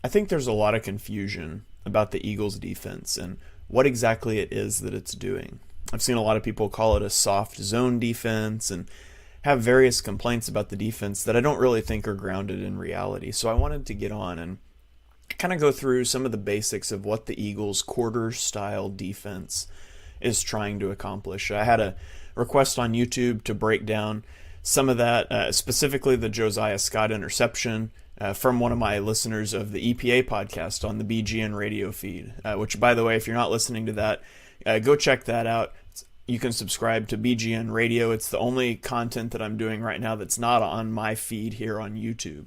I think there's a lot of confusion about the Eagles defense and what exactly it is that it's doing. I've seen a lot of people call it a soft zone defense and have various complaints about the defense that I don't really think are grounded in reality. So I wanted to get on and kind of go through some of the basics of what the Eagles' quarter style defense is trying to accomplish. I had a request on YouTube to break down some of that, specifically the Josiah Scott interception from one of my listeners of the EPA podcast on the BGN radio feed, which, by the way, if you're not listening to that, go check that out. You can subscribe to BGN Radio. It's the only content that I'm doing right now that's not on my feed here on YouTube.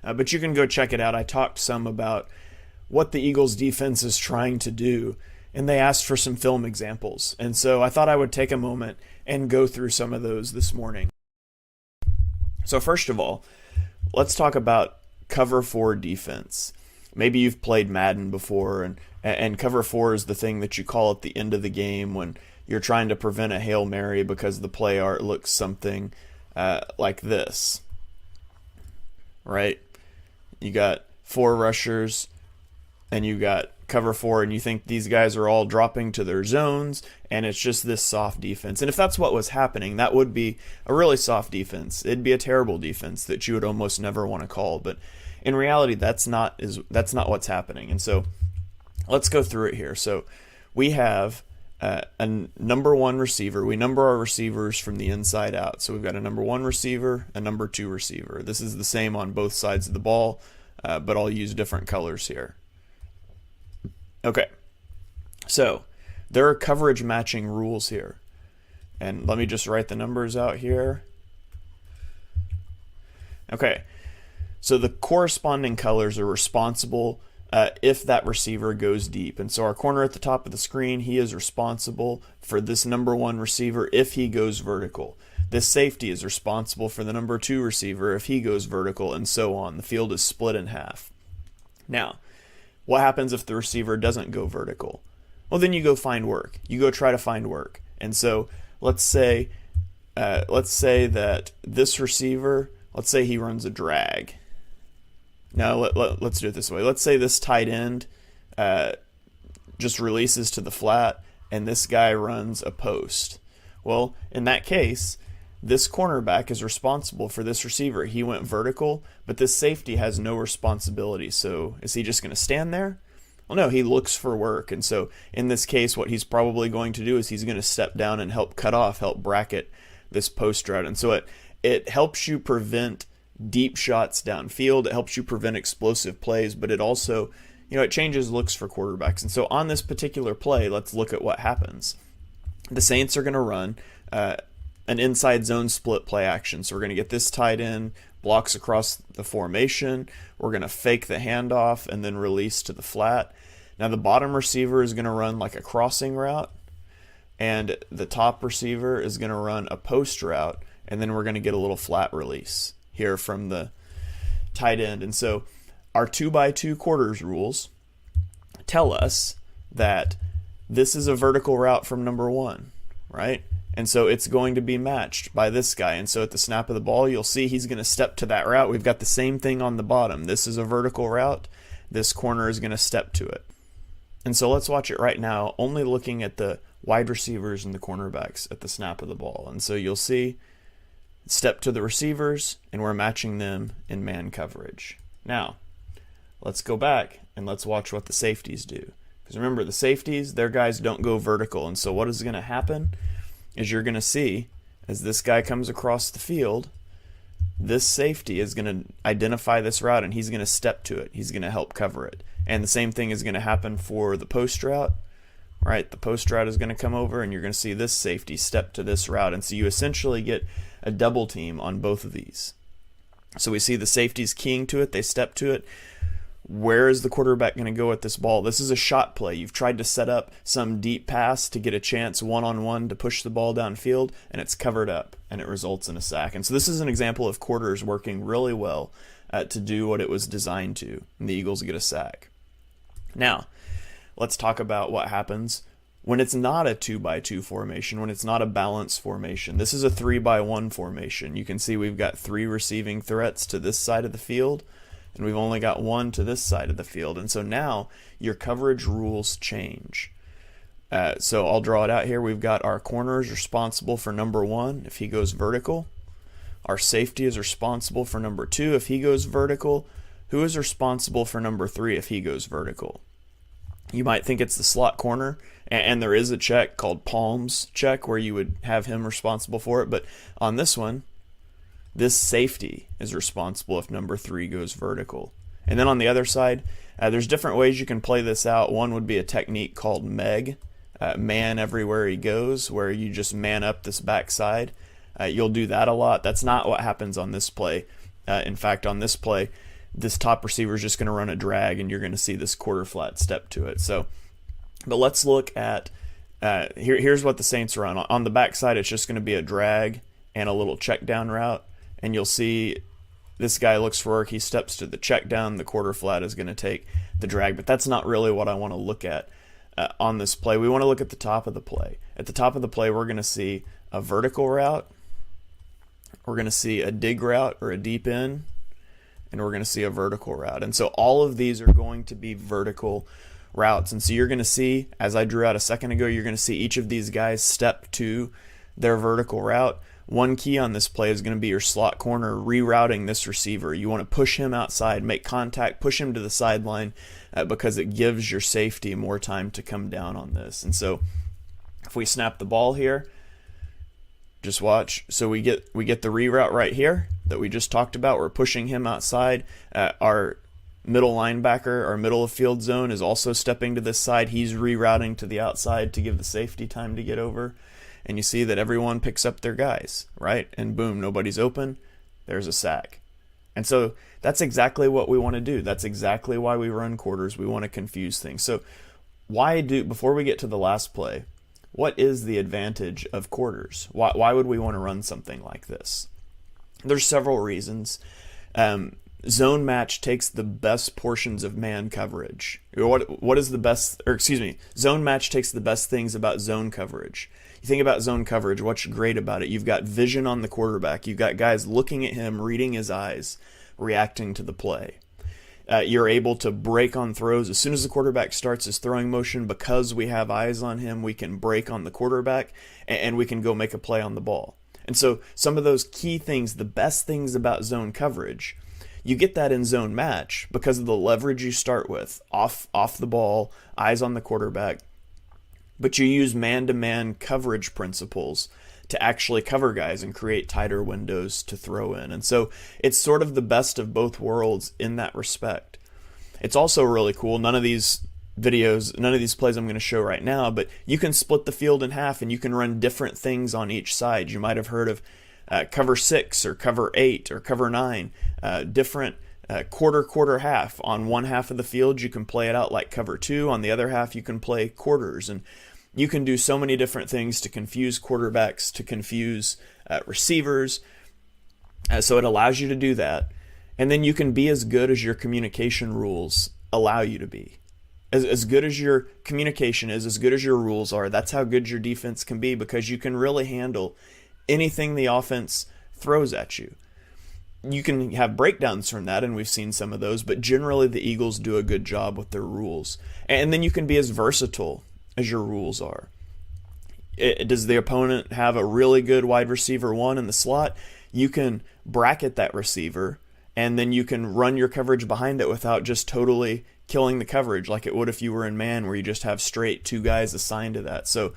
But you can go check it out. I talked some about what the Eagles defense is trying to do, and they asked for some film examples. And so I thought I would take a moment and go through some of those this morning. So first of all, let's talk about cover 4 defense. Maybe you've played Madden before, and cover 4 is the thing that you call at the end of the game when you're trying to prevent a Hail Mary because the play art looks something like this, right? You got 4 rushers, and you got cover 4, and you think these guys are all dropping to their zones, and it's just this soft defense. And if that's what was happening, that would be a really soft defense. It'd be a terrible defense that you would almost never want to call. But in reality, that's not what's happening. And so let's go through it here. So we have a number 1 receiver. We number our receivers from the inside out. So we've got a number 1 receiver, a number 2 receiver. This is the same on both sides of the ball, but I'll use different colors here. Okay, so there are coverage matching rules here. And let me just write the numbers out here. Okay, so the corresponding colors are responsible if that receiver goes deep. And so our corner at the top of the screen, he is responsible for this number 1 receiver if he goes vertical. This safety is responsible for the number 2 receiver if he goes vertical, and so on. The field is split in half. Now, what happens if the receiver doesn't go vertical? Well, then you go find work. You go try to find work. And so let's say that this receiver, let's say he runs a drag. Now let's do it this way. Let's say this tight end just releases to the flat, and this guy runs a post. Well, in that case, this cornerback is responsible for this receiver. He went vertical, but this safety has no responsibility. So is he just going to stand there? Well, no, he looks for work. And so in this case, what he's probably going to do is he's going to step down and help cut off, help bracket this post route. And so it helps you prevent deep shots downfield. It helps you prevent explosive plays, but it also, it changes looks for quarterbacks. And so on this particular play, let's look at what happens. The Saints are going to run an inside zone split play action. So we're going to get this tight end, blocks across the formation. We're going to fake the handoff and then release to the flat. Now the bottom receiver is going to run like a crossing route, and the top receiver is going to run a post route, and then we're going to get a little flat release here from the tight end. And so our 2x2 quarters rules tell us that this is a vertical route from number 1, right? And so it's going to be matched by this guy. And so at the snap of the ball, you'll see he's going to step to that route. We've got the same thing on the bottom. This is a vertical route. This corner is going to step to it. And so let's watch it right now, only looking at the wide receivers and the cornerbacks at the snap of the ball. And so you'll see step to the receivers, and we're matching them in man coverage. Now, let's go back and let's watch what the safeties do. Because remember, the safeties, their guys don't go vertical. And so what is going to happen is you're going to see, as this guy comes across the field, this safety is going to identify this route, and he's going to step to it. He's going to help cover it. And the same thing is going to happen for the post route, right? The post route is going to come over, and you're going to see this safety step to this route. And so you essentially get a double team on both of these. So we see the safeties keying to it. They step to it. Where is the quarterback going to go at this ball? This is a shot play. You've tried to set up some deep pass to get a chance one-on-one to push the ball downfield, and it's covered up, and it results in a sack. And so this is an example of quarters working really well to do what it was designed to, and the Eagles get a sack. Now, let's talk about what happens when it's not a 2x2 formation, when it's not a balanced formation. This is a 3x1 formation. You can see we've got 3 receiving threats to this side of the field, and we've only got one to this side of the field. And so now your coverage rules change. So I'll draw it out here. We've got our corner is responsible for number 1 if he goes vertical. Our safety is responsible for number 2 if he goes vertical. Who is responsible for number 3 if he goes vertical? You might think it's the slot corner, and there is a check called Palms check where you would have him responsible for it. But on this one, this safety is responsible if number 3 goes vertical. And then on the other side, there's different ways you can play this out. One would be a technique called Meg, man everywhere he goes, where you just man up this backside. You'll do that a lot. That's not what happens on this play. In fact, on this play, this top receiver is just going to run a drag, and you're going to see this quarter flat step to it. So, but let's look at, here's what the Saints run. On the backside, it's just going to be a drag and a little check down route, and you'll see this guy looks for work. He steps to the check down. The quarter flat is going to take the drag, but that's not really what I want to look at on this play. We want to look at the top of the play. At the top of the play, we're going to see a vertical route. We're going to see a dig route or a deep in, and we're going to see a vertical route. And so all of these are going to be vertical routes. And so you're going to see, as I drew out a second ago, you're going to see each of these guys step to their vertical route. One key on this play is going to be your slot corner rerouting this receiver. You want to push him outside, make contact, push him to the sideline because it gives your safety more time to come down on this. And so if we snap the ball here, just watch. So we get the reroute right here that we just talked about. We're pushing him outside. Our middle linebacker, our middle of field zone is also stepping to this side. He's rerouting to the outside to give the safety time to get over. And you see that everyone picks up their guys, right? And boom, nobody's open. There's a sack. And so that's exactly what we want to do. That's exactly why we run quarters. We want to confuse things. So before we get to the last play, what is the advantage of quarters? Why would we want to run something like this? There's several reasons. Zone match takes the best portions of man coverage. What is the best, or excuse me, zone match takes the best things about zone coverage. You think about zone coverage, what's great about it? You've got vision on the quarterback. You've got guys looking at him, reading his eyes, reacting to the play. You're able to break on throws. As soon as the quarterback starts his throwing motion, because we have eyes on him, we can break on the quarterback, and we can go make a play on the ball. And so some of those key things, the best things about zone coverage, you get that in zone match because of the leverage you start with, off the ball, eyes on the quarterback. But you use man-to-man coverage principles to actually cover guys and create tighter windows to throw in. And so it's sort of the best of both worlds in that respect. It's also really cool. None of these plays I'm going to show right now, but you can split the field in half and you can run different things on each side. You might have heard of cover 6 or cover 8 or cover 9, different quarter, half. On one half of the field, you can play it out like cover 2. On the other half, you can play quarters. And you can do so many different things to confuse quarterbacks, to confuse receivers. So it allows you to do that. And then you can be as good as your communication rules allow you to be. As good as your communication is, as good as your rules are, that's how good your defense can be, because you can really handle anything the offense throws at you. You can have breakdowns from that, and we've seen some of those, but generally the Eagles do a good job with their rules. And then you can be as versatile as your rules are. Does the opponent have a really good wide receiver 1 in the slot? You can bracket that receiver, and then you can run your coverage behind it without just totally killing the coverage like it would if you were in man, where you just have straight 2 guys assigned to that. So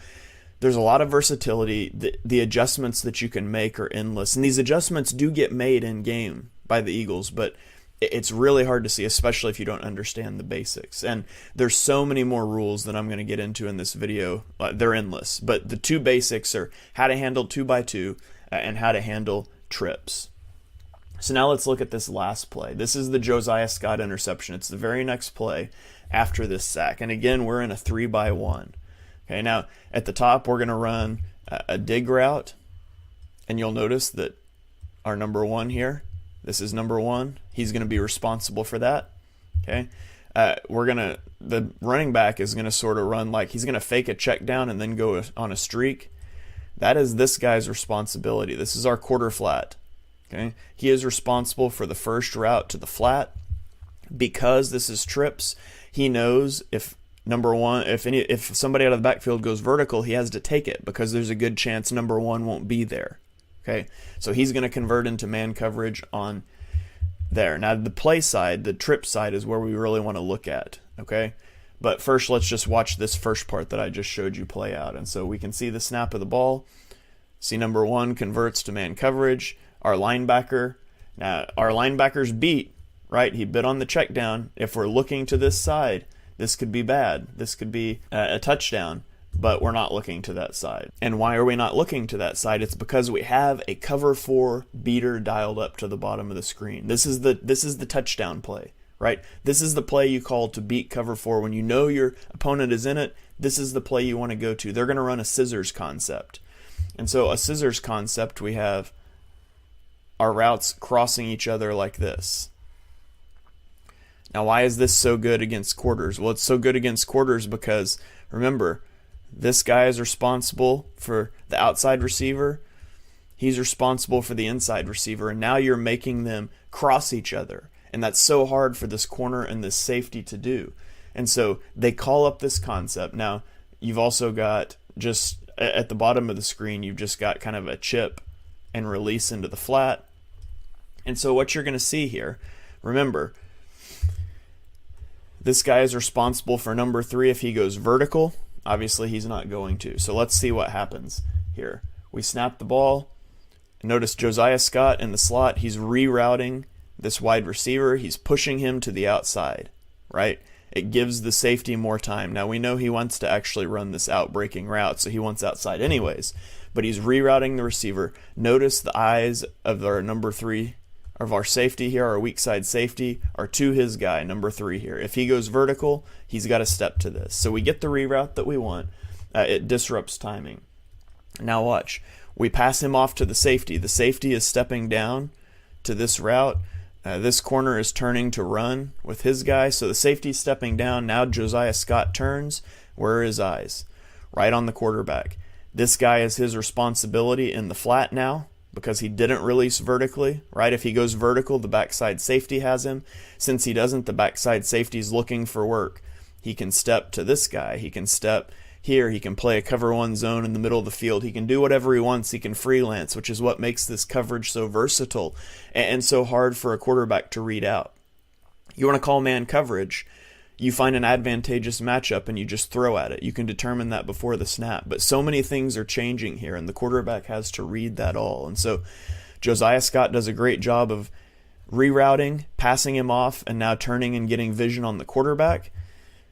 there's a lot of versatility. The adjustments that you can make are endless, and these adjustments do get made in game by the Eagles, but it's really hard to see, especially if you don't understand the basics. And there's so many more rules that I'm going to get into in this video. They're endless, but the 2 basics are how to handle 2x2 and how to handle trips. So now let's look at this last play. This is the Josiah Scott interception. It's the very next play after this sack. And again, we're in a 3x1. Okay, now at the top, we're going to run a dig route, and you'll notice that our number 1 here, this is number 1. He's going to be responsible for that. Okay, the running back is going to sort of run like he's going to fake a check down and then go on a streak. That is this guy's responsibility. This is our quarter flat. Okay, he is responsible for the first route to the flat. Because this is trips, he knows if number one, if somebody out of the backfield goes vertical, he has to take it because there's a good chance number one won't be there. Okay, so he's going to convert into man coverage on there. Now the play side, the trip side, is where we really want to look at. Okay, but first let's just watch this first part that I just showed you play out. And so we can see the snap of the ball. See number one converts to man coverage. Our linebacker's beat, right? He bit on the check down. If we're looking to this side, this could be bad. This could be a touchdown, but we're not looking to that side. And why are we not looking to that side? It's because we have a cover 4 beater dialed up to the bottom of the screen. This is the touchdown play, right? This is the play you call to beat cover 4. When you know your opponent is in it, this is the play you want to go to. They're going to run a scissors concept. And so a scissors concept, we have our routes crossing each other like this. Now, why is this so good against quarters? Well, it's so good against quarters because, remember, this guy is responsible for the outside receiver. He's responsible for the inside receiver. And now you're making them cross each other. And that's so hard for this corner and this safety to do. And so they call up this concept. Now, you've also got just at the bottom of the screen, you've just got kind of a chip and release into the flat. And so what you're going to see here, remember, this guy is responsible for number 3 if he goes vertical. Obviously, he's not going to. So let's see what happens here. We snap the ball. Notice Josiah Scott in the slot. He's rerouting this wide receiver. He's pushing him to the outside, right? It gives the safety more time. Now, we know he wants to actually run this out-breaking route, so he wants outside anyways. But he's rerouting the receiver. Notice the eyes of our number 3 of our safety here, our weak side safety, are to his guy, number 3 here. If he goes vertical, he's got to step to this. So we get the reroute that we want. It disrupts timing. Now watch. We pass him off to the safety. The safety is stepping down to this route. This corner is turning to run with his guy. So the safety's stepping down. Now Josiah Scott turns. Where are his eyes? Right on the quarterback. This guy is his responsibility in the flat now, because he didn't release vertically, right? If he goes vertical, the backside safety has him. Since he doesn't, the backside safety is looking for work. He can step to this guy. He can step here. He can play a cover 1 zone in the middle of the field. He can do whatever he wants. He can freelance, which is what makes this coverage so versatile and so hard for a quarterback to read out. You want to call man coverage, you find an advantageous matchup and you just throw at it. You can determine that before the snap. But so many things are changing here, and the quarterback has to read that all. And so Josiah Scott does a great job of rerouting, passing him off, and now turning and getting vision on the quarterback.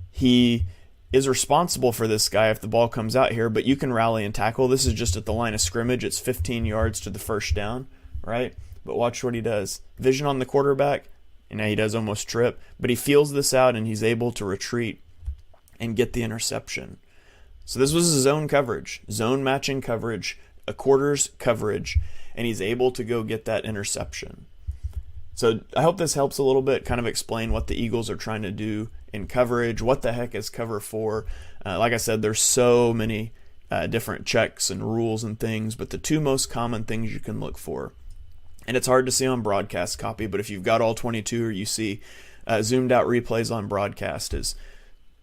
He is responsible for this guy if the ball comes out here, but you can rally and tackle. This is just at the line of scrimmage. It's 15 yards to the first down, right? But watch what he does. Vision on the quarterback. And now he does almost trip, but he feels this out and he's able to retreat and get the interception. So this was a zone coverage, zone matching coverage, a quarters coverage, and he's able to go get that interception. So I hope this helps a little bit, kind of explain what the Eagles are trying to do in coverage, what the heck is cover 4. Like I said, there's so many different checks and rules and things, but the 2 most common things you can look for, and it's hard to see on broadcast copy, but if you've got All-22 or you see zoomed out replays on broadcast, is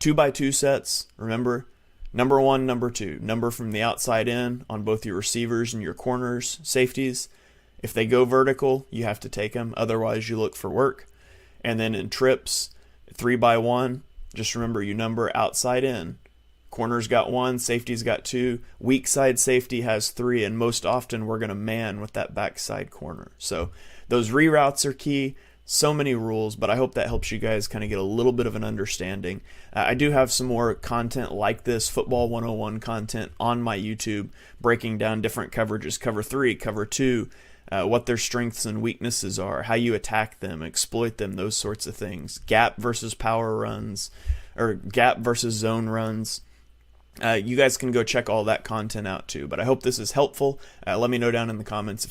2x2 sets. Remember, number 1, number 2. Number from the outside in on both your receivers and your corners, safeties. If they go vertical, you have to take them. Otherwise, you look for work. And then in trips, 3x1, just remember you number outside in. Corner's got 1, safety's got 2, weak side safety has 3, and most often we're going to man with that backside corner. So those reroutes are key. So many rules, but I hope that helps you guys kind of get a little bit of an understanding. I do have some more content like this, Football 101 content on my YouTube, breaking down different coverages, cover 3, cover 2, what their strengths and weaknesses are, how you attack them, exploit them, those sorts of things. Gap versus power runs, or gap versus zone runs. You guys can go check all that content out too, but I hope this is helpful. Let me know down in the comments